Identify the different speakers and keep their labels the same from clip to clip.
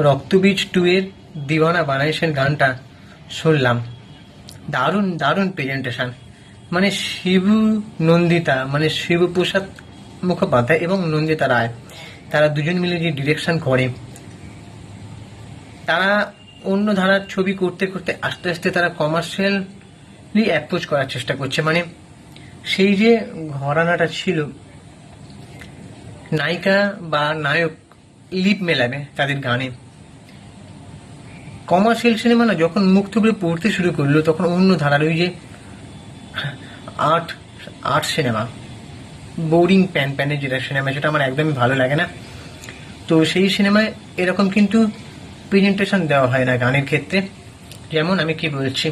Speaker 1: রক্তবীজ 2 এর দিওয়ানা বানাইছেন গানটা শুনলাম, দারুণ দারুণ প্রেজেন্টেশন। মানে শিবু নন্দিতা, মানে শিবপ্রসাদ মুখোপাধ্যায় এবং নন্দিতা রায়, তারা দুজন মিলে যে ডিরেকশন করে, তারা অন্য ধারার ছবি করতে করতে আস্তে আস্তে তারা কমার্শিয়ালি অ্যাপ্রোচ করার চেষ্টা করছে। মানে সেই যে ঘরানাটা ছিল, নায়িকা বা নায়ক লিপ মেলাবে তাদের গানে, কমার্শিয়াল সিনেমা না যখন মুখ থুবড়ে পড়তে শুরু করলো, তখন অন্য ধারার ওই যে আর্ট আর্ট সিনেমা, বোরিং প্যানের যেটা সিনেমা, সেটা আমার একদমই ভালো লাগে না। তো সেই সিনেমায় এরকম কিন্তু প্রেজেন্টেশন দেওয়া হয় না গানের ক্ষেত্রে। যেমন আমি কি বলছি,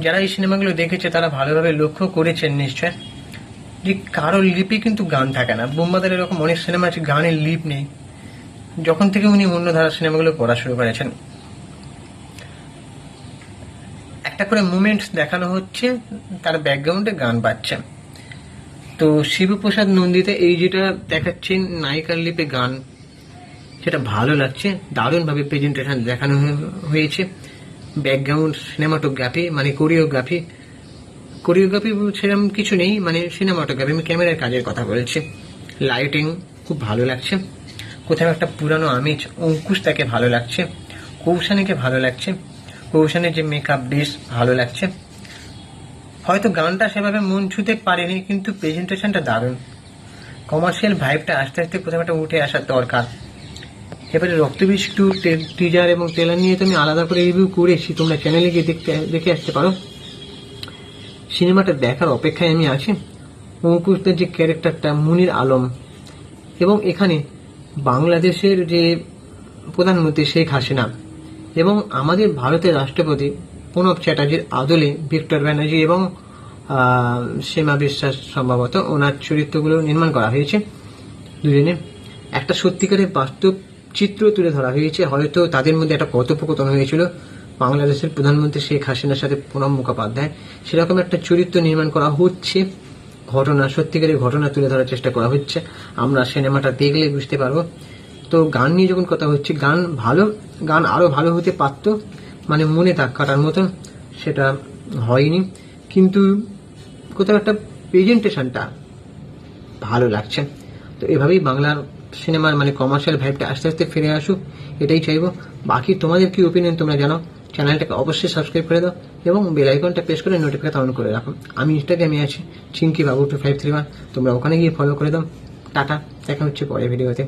Speaker 1: যারা এই সিনেমাগুলো দেখেছে তারা ভালোভাবে লক্ষ্য করেছেন নিশ্চয় যে কারো লিপে কিন্তু গান থাকে না। বোম্বাদের এরকম অনেক সিনেমা আছে গানের লিপ নেই, যখন থেকে উনি অন্য ধারার সিনেমাগুলো পড়া শুরু করেছেন। একটা করে মুভমেন্টস দেখানো হচ্ছে, তার ব্যাকগ্রাউন্ডে গান বাজছে। তো শিবপ্রসাদ নন্দিতা এই যেটা দেখাচ্ছেন নায়িকার লিপে গান, সেটা ভালো লাগছে, দারুণভাবে প্রেজেন্টেশন দেখানো হয়েছে। ব্যাকগ্রাউন্ড সিনেমাটোগ্রাফি, মানে কোরিওগ্রাফি সেরকম কিছু নেই, মানে সিনেমাটোগ্রাফি, আমি ক্যামেরার কাজের কথা বলছি। লাইটিং খুব ভালো লাগছে, কোথাও একটা পুরানো আমেজ। অঙ্কুশ তাকে ভালো লাগছে, কৌশানীকে ভালো লাগছে, কৌশানীর যে মেকআপ বেশ ভালো লাগছে। হয়তো গানটা সেভাবে মন ছুঁতে পারেনি, কিন্তু প্রেজেন্টেশনটা দারুণ। কমার্শিয়াল ভাইবটা আস্তে আস্তে কোথাও একটা উঠে আসার দরকার। এবারে রক্তবীজ 2 টিজার এবং ট্রেলার নিয়ে তো আমি আলাদা করে রিভিউ করেছি, তোমরা চ্যানেলে গিয়ে দেখে আসতে পারো। সিনেমাটা দেখার অপেক্ষায় আমি আছি। অঙ্কুশদের যে ক্যারেক্টারটা মুনির আলম, এবং এখানে বাংলাদেশের যে প্রধানমন্ত্রী শেখ হাসিনা এবং আমাদের ভারতের রাষ্ট্রপতি প্রণব চ্যাটার্জির আদলে ভিক্টর ব্যানার্জি এবং সীমা বিশ্বাস, সম্ভবত ওনার চরিত্রগুলো নির্মাণ করা হয়েছে। দুজনে একটা সত্যিকারের বাস্তব চিত্র তুলে ধরা হয়েছে। হয়তো তাদের মধ্যে একটা কথোপকথন হয়েছিল বাংলাদেশের প্রধানমন্ত্রী শেখ হাসিনার সাথে প্রণব মুখোপাধ্যায়, সেরকম একটা চরিত্র নির্মাণ করা হচ্ছে। ঘটনা, সত্যিকারের ঘটনা তুলে ধরার চেষ্টা করা হচ্ছে, আমরা সিনেমাটা দেখলে বুঝতে পারবো। তো গান নিয়ে যখন কথা হচ্ছে, গান ভালো, গান আরো ভালো হতে পারতো, মানে মনে দাগ কাটার মতন, সেটা হয়নি। কিন্তু কোথাও একটা প্রেজেন্টেশনটা ভালো লাগছে। তো এভাবেই বাংলার সিনেমার মানে কমার্শিয়াল ভাইবটা আস্তে আস্তে ফিরে আসুক, এটাই চাইবো। বাকি তোমাদের কি ওপিনিয়ন তোমরা জানাও। চ্যানেলটাকে অবশ্যই সাবস্ক্রাইব করে দাও এবং বেল আইকনটা প্রেস করে নোটিফিকেশন অন করে রাখো। আমি ইনস্টাগ্রামে আছি চিঙ্কি বাবু 2531, তোমরা ওখানে গিয়ে ফলো করে দাও। টাটা, দেখা হচ্ছে পরের ভিডিওতে।